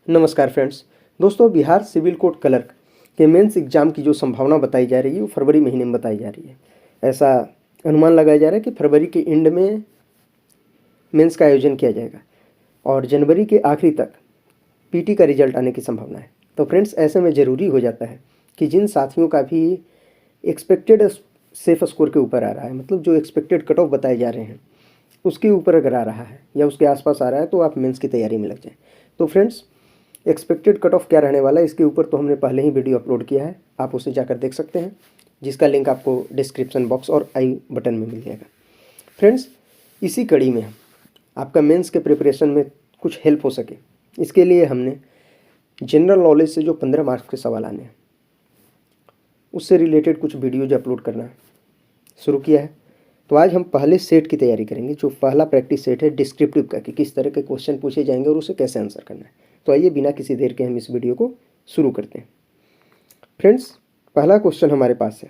नमस्कार फ्रेंड्स। दोस्तों, Bihar civil court clerk के मेंस एग्ज़ाम की जो संभावना बताई जा रही है वो फरवरी महीने में बताई जा रही है। ऐसा अनुमान लगाया जा रहा है कि फरवरी के एंड में मेंस का आयोजन किया जाएगा और जनवरी के आखिरी तक पीटी का रिजल्ट आने की संभावना है। तो फ्रेंड्स, ऐसे में ज़रूरी हो जाता है कि जिन साथियों का भी एक्सपेक्टेड सेफ स्कोर के ऊपर आ रहा है, मतलब जो एक्सपेक्टेड कट ऑफ बताए जा रहे हैं उसके ऊपर अगर आ रहा है या उसके आसपास आ रहा है तो आप मेंस की तैयारी में लग जाएं। तो फ्रेंड्स, एक्सपेक्टेड कट ऑफ क्या रहने वाला है इसके ऊपर तो हमने पहले ही वीडियो अपलोड किया है, आप उसे जाकर देख सकते हैं, जिसका लिंक आपको डिस्क्रिप्शन बॉक्स और आई बटन में मिल जाएगा। फ्रेंड्स, इसी कड़ी में आपका मेंस के प्रिपरेशन में कुछ हेल्प हो सके, इसके लिए हमने जनरल नॉलेज से जो 15 मार्क्स के सवाल आने हैं उससे रिलेटेड कुछ वीडियोज अपलोड करना शुरू किया है। तो आज हम पहले सेट की तैयारी करेंगे। जो पहला प्रैक्टिस सेट है डिस्क्रिप्टिव का, कि किस तरह के क्वेश्चन पूछे जाएंगे और उसे कैसे आंसर करना है। तो आइए बिना किसी देर के हम इस वीडियो को शुरू करते हैं। फ्रेंड्स, पहला क्वेश्चन हमारे पास है,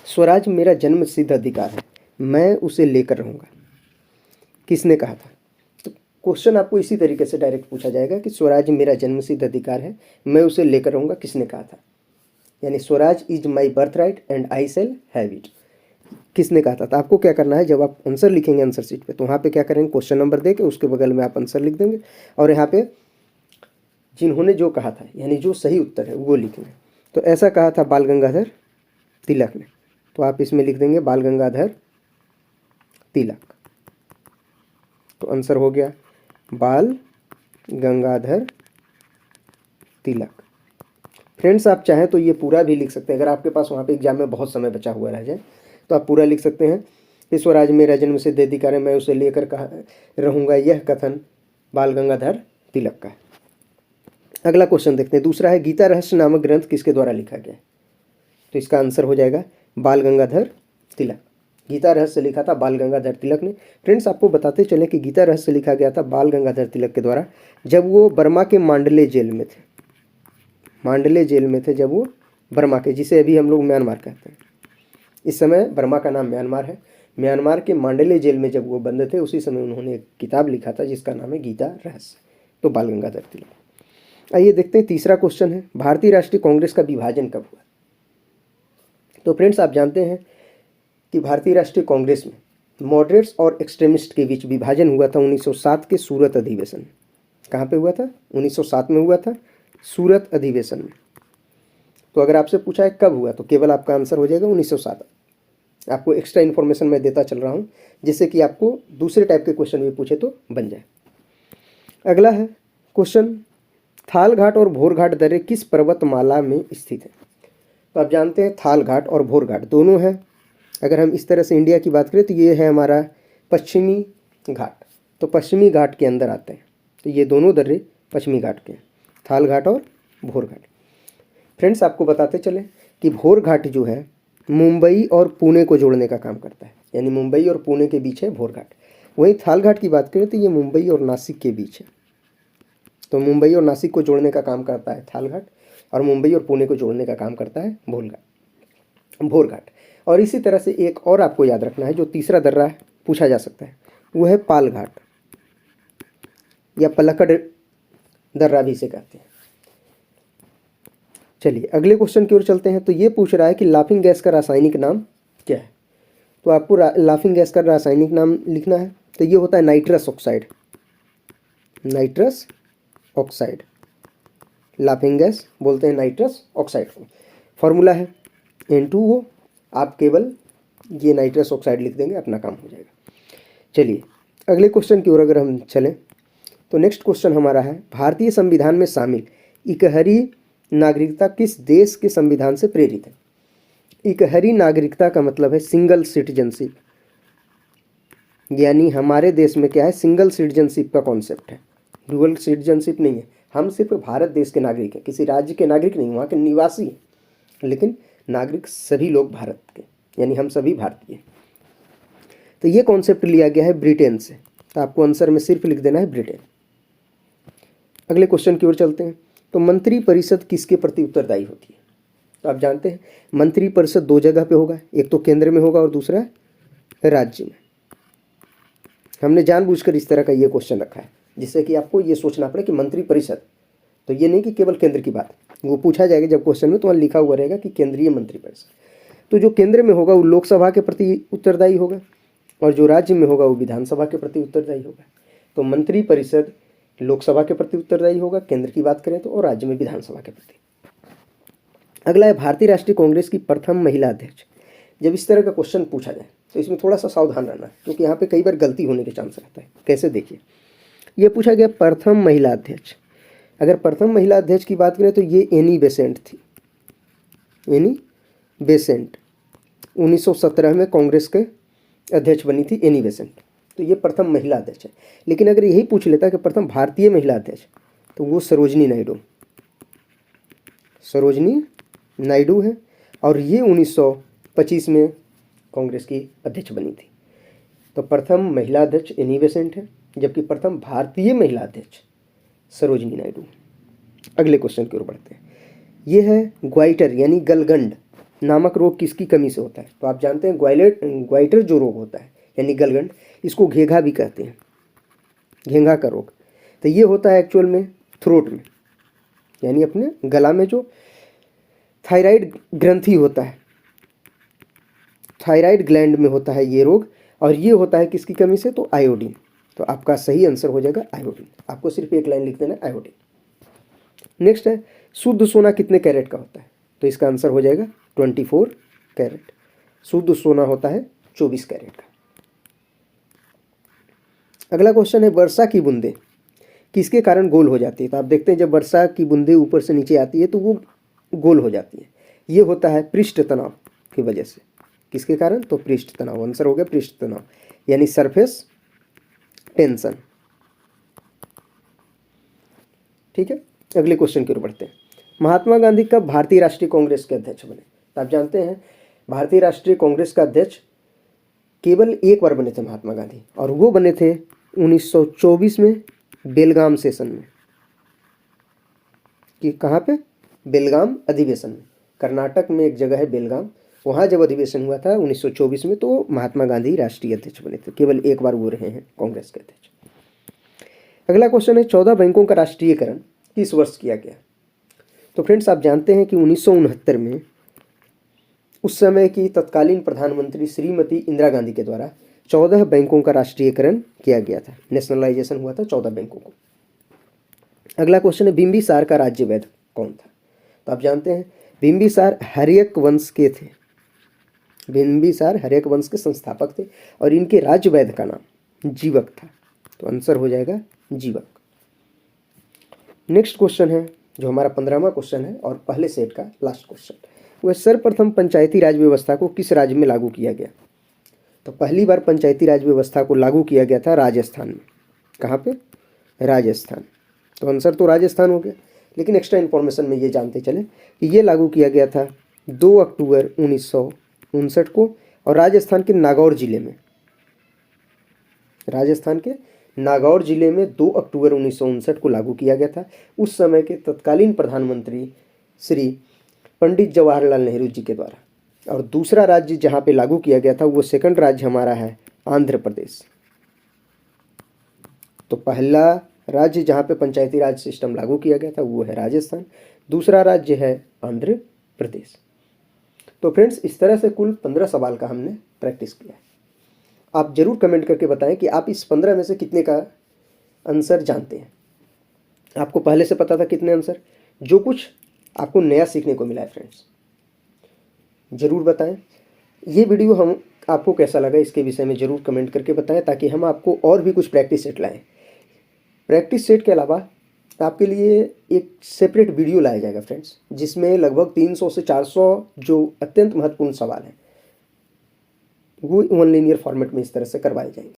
स्वराज मेरा जन्म सिद्ध अधिकार है, मैं उसे लेकर रहूँगा, किसने कहा था? तो क्वेश्चन आपको इसी तरीके से डायरेक्ट पूछा जाएगा कि स्वराज मेरा जन्म सिद्ध अधिकार है, मैं उसे लेकर रहूँगा, किसने कहा था? यानी Swaraj is my birth right and I shall have it, किसने कहा था? तो आपको क्या करना है, जब आप आंसर लिखेंगे आंसर शीट पे, तो वहाँ पे क्या करेंगे, क्वेश्चन नंबर दे के उसके बगल में आप आंसर लिख देंगे और यहाँ पे जिन्होंने जो कहा था यानी जो सही उत्तर है वो लिखेंगे। तो ऐसा कहा था बाल गंगाधर तिलक ने, तो आप इसमें लिख देंगे बाल गंगाधर तिलक। तो आंसर हो गया बाल गंगाधर तिलक। फ्रेंड्स, आप चाहें तो ये पूरा भी लिख सकते हैं, अगर आपके पास वहाँ पे एग्जाम में बहुत समय बचा हुआ रह जाए तो आप पूरा लिख सकते हैं कि स्वराज मेरा जन्म सिद्ध अधिकार है, मैं उसे लेकर कहा रहूँगा, यह कथन बाल गंगाधर तिलक का है। अगला क्वेश्चन देखते हैं, दूसरा है, गीता रहस्य नामक ग्रंथ किसके द्वारा लिखा गया है? तो इसका आंसर हो जाएगा बाल गंगाधर तिलक। गीता रहस्य लिखा था बाल गंगाधर तिलक ने। फ्रेंड्स, आपको बताते चले कि गीता रहस्य लिखा गया था बाल गंगाधर तिलक के द्वारा जब वो बर्मा के मांडले जेल में थे। मांडले जेल में थे जब वो बर्मा के, जिसे अभी हम लोग म्यांमार कहते हैं, इस समय बर्मा का नाम म्यांमार है। म्यांमार के मांडले जेल में जब वो बंद थे उसी समय उन्होंने एक किताब लिखा था जिसका नाम है गीता रहस्य। तो बाल गंगाधर तिलक। आइए देखते हैं, तीसरा क्वेश्चन है, भारतीय राष्ट्रीय कांग्रेस का विभाजन कब हुआ? तो फ्रेंड्स, आप जानते हैं कि भारतीय राष्ट्रीय कांग्रेस में मॉडरेट्स और एक्सट्रीमिस्ट के बीच विभाजन हुआ था 1907 के सूरत अधिवेशन में। कहाँ पे हुआ था? 1907 में हुआ था, सूरत अधिवेशन में। तो अगर आपसे पूछा है कब हुआ तो केवल आपका आंसर हो जाएगा 1907। आपको एक्स्ट्रा इन्फॉर्मेशन मैं देता चल रहा हूँ जिससे कि आपको दूसरे टाइप के क्वेश्चन भी पूछे तो बन जाए। अगला है क्वेश्चन, थाल घाट और भोर घाट दर्रे किस पर्वतमाला में स्थित है? तो आप जानते हैं थाल घाट और भोर घाट दोनों हैं। अगर हम इस तरह से इंडिया की बात करें तो ये है हमारा पश्चिमी घाट, तो पश्चिमी घाट के अंदर आते हैं। तो ये दोनों दर्रे पश्चिमी घाट के हैं, थाल घाट और भोर घाट। फ्रेंड्स, आपको बताते चले कि भोर घाट जो है मुंबई और पुणे को जोड़ने का काम करता है, यानी मुंबई और पुणे के बीच है भोर घाट। वहीं थाल घाट की बात करें तो ये मुंबई और नासिक के बीच है। तो मुंबई और नासिक को जोड़ने का काम करता है थाल घाट और मुंबई और पुणे को जोड़ने का काम करता है भोर घाट। और इसी तरह से एक और आपको याद रखना है, जो तीसरा दर्रा पूछा जा सकता है वो है पाल घाट या पलक्कड़ दर्रा भी इसे कहते हैं। चलिए अगले क्वेश्चन की ओर चलते हैं। तो ये पूछ रहा है कि लाफिंग गैस का रासायनिक नाम क्या है? तो आपको लाफिंग गैस का रासायनिक नाम लिखना है। तो ये होता है nitrous oxide. Nitrous oxide laughing gas बोलते हैं नाइट्रस ऑक्साइड को। फॉर्मूला है N2O। आप केवल ये नाइट्रस ऑक्साइड लिख देंगे, अपना काम हो जाएगा। चलिए अगले क्वेश्चन की ओर अगर हम चलें तो नेक्स्ट क्वेश्चन हमारा है, भारतीय संविधान में शामिल इकहरी नागरिकता किस देश के संविधान से प्रेरित है? इकहरी नागरिकता का मतलब है सिंगल सिटीजनशिप, यानी हमारे देश में क्या है, सिंगल सिटीजनशिप का कॉन्सेप्ट है, डुअल सिटीजनशिप नहीं है। हम सिर्फ भारत देश के नागरिक हैं, किसी राज्य के नागरिक नहीं, वहाँ के निवासी हैं, लेकिन नागरिक सभी लोग भारत के, यानी हम सभी भारतीय। तो ये कॉन्सेप्ट लिया गया है ब्रिटेन से। तो आपको आंसर में सिर्फ लिख देना है ब्रिटेन। अगले क्वेश्चन की ओर चलते हैं। तो मंत्री परिषद किसके प्रति उत्तरदायी होती है? तो आप जानते हैं मंत्री परिषद दो जगह पे होगा, एक तो केंद्र में होगा और दूसरा राज्य में। हमने जानबूझकर इस तरह का ये क्वेश्चन रखा है जिससे कि आपको ये सोचना पड़े कि मंत्री परिषद तो ये नहीं कि केवल केंद्र की बात, वो पूछा जाएगा जब क्वेश्चन में, तो वहाँ लिखा हुआ रहेगा कि केंद्रीय मंत्रिपरिषद। तो जो केंद्र में होगा वो लोकसभा के प्रति उत्तरदायी होगा, और जो राज्य में होगा वो विधानसभा के प्रति उत्तरदायी होगा। तो मंत्रिपरिषद लोकसभा के प्रति उत्तरदायी होगा केंद्र की बात करें तो, और राज्य में विधानसभा के प्रति। अगला है भारतीय राष्ट्रीय कांग्रेस की प्रथम महिला अध्यक्ष। जब इस तरह का क्वेश्चन पूछा जाए तो इसमें थोड़ा सा सावधान रहना, क्योंकि यहाँ पे कई बार गलती होने के चांस रहता है। कैसे, देखिए, ये पूछा गया प्रथम महिला अध्यक्ष। अगर प्रथम महिला अध्यक्ष की बात करें तो ये एनी बेसेंट थी। एनी बेसेंट 1917 में कांग्रेस के अध्यक्ष बनी थी एनी बेसेंट, तो ये प्रथम महिला अध्यक्ष है। लेकिन अगर यही पूछ लेता कि प्रथम भारतीय महिला अध्यक्ष, तो वो सरोजनी नायडू, सरोजनी नायडू है, और ये 1925 में कांग्रेस की अध्यक्ष बनी थी। तो प्रथम महिला अध्यक्ष एनी बेसेंट है, जबकि प्रथम भारतीय महिला अध्यक्ष सरोजनी नायडू। अगले क्वेश्चन की ओर बढ़ते हैं। ये है ग्वाइटर यानी गलगंड नामक रोग किसकी कमी से होता है? तो आप जानते हैं ग्वाइटर जो रोग होता है यानी गलगंड, इसको घेघा भी कहते हैं, घेंघा का रोग। तो ये होता है एक्चुअल में थ्रोट में, यानी अपने गला में जो थायराइड ग्रंथि होता है, थायराइड ग्लैंड में होता है ये रोग, और ये होता है किसकी कमी से? तो आयोडीन। तो आपका सही आंसर हो जाएगा आयोडीन। आपको सिर्फ एक लाइन लिख देना आयोडीन। नेक्स्ट है शुद्ध सोना कितने कैरेट का होता है? तो इसका आंसर हो जाएगा 24 कैरेट। शुद्ध सोना होता है 24 कैरेट का। अगला क्वेश्चन है वर्षा की बूंदें किसके कारण गोल हो जाती है? तो आप देखते हैं जब वर्षा की बूंदें ऊपर से नीचे आती है तो वो गोल हो जाती है। ये होता है पृष्ठ तनाव की वजह से। किसके कारण? तो पृष्ठ तनाव। आंसर हो गया पृष्ठ तनाव यानी सरफेस टेंशन। ठीक है, अगले क्वेश्चन की ओर बढ़ते हैं। महात्मा गांधी कब भारतीय राष्ट्रीय कांग्रेस के अध्यक्ष बने? तो आप जानते हैं भारतीय राष्ट्रीय कांग्रेस का अध्यक्ष केवल एक बार बने थे महात्मा गांधी, और वो बने थे 1924 में बेलगाम सेशन में। कि कहाँ पे? बेलगाम अधिवेशन में। कर्नाटक में एक जगह है बेलगाम, वहाँ जब अधिवेशन हुआ था 1924 में, तो महात्मा गांधी राष्ट्रीय अध्यक्ष बने थे। केवल एक बार वो रहे हैं कांग्रेस के अध्यक्ष। अगला क्वेश्चन है 14 बैंकों का राष्ट्रीयकरण किस वर्ष किया गया? तो फ्रेंड्स आप जानते हैं कि 1969 में उस समय की तत्कालीन प्रधानमंत्री श्रीमती इंदिरा गांधी के द्वारा 14 बैंकों का राष्ट्रीयकरण किया गया था। नेशनलाइजेशन हुआ था 14 बैंकों को। अगला क्वेश्चन है बिंबिसार का राज्य वैद्य कौन था? तो आप जानते हैं बिंबिसार हर्यक वंश के थे। बिंबिसार हर्यक वंश के संस्थापक थे, और इनके राज्य वैद्य का नाम जीवक था। तो आंसर हो जाएगा जीवक। नेक्स्ट क्वेश्चन है जो हमारा 15वां क्वेश्चन है और पहले सेट का लास्ट क्वेश्चन, वह सर्वप्रथम पंचायती राज व्यवस्था को किस राज्य में लागू किया गया? तो पहली बार पंचायती राज व्यवस्था को लागू किया गया था राजस्थान में। कहाँ पे? राजस्थान। तो आंसर तो राजस्थान हो गया, लेकिन एक्स्ट्रा इन्फॉर्मेशन में ये जानते चले कि ये लागू किया गया था 2 अक्टूबर 1959 को, और राजस्थान के नागौर जिले में। राजस्थान के नागौर जिले में 2 अक्टूबर 1959 को लागू किया गया था। उस समय के तत्कालीन प्रधानमंत्री श्री पंडित जवाहरलाल नेहरू जी के द्वारा। और दूसरा राज्य जहाँ पे लागू किया गया था वो सेकंड राज्य हमारा है आंध्र प्रदेश। तो पहला राज्य जहाँ पे पंचायती राज सिस्टम लागू किया गया था वो है राजस्थान, दूसरा राज्य है आंध्र प्रदेश। तो फ्रेंड्स इस तरह से कुल 15 सवाल का हमने प्रैक्टिस किया है। आप जरूर कमेंट करके बताएं कि आप इस 15 में से कितने का आंसर जानते हैं। आपको पहले से पता था कितने आंसर? जो कुछ आपको नया सीखने को मिला है फ्रेंड्स, ज़रूर बताएं। ये वीडियो हम आपको कैसा लगा इसके विषय में ज़रूर कमेंट करके बताएं, ताकि हम आपको और भी कुछ प्रैक्टिस सेट लाएं। प्रैक्टिस सेट के अलावा आपके लिए एक सेपरेट वीडियो लाया जाएगा फ्रेंड्स, जिसमें लगभग 300 से 400 जो अत्यंत महत्वपूर्ण सवाल हैं वो वन लीनियर फॉर्मेट में इस तरह से करवाए जाएंगे।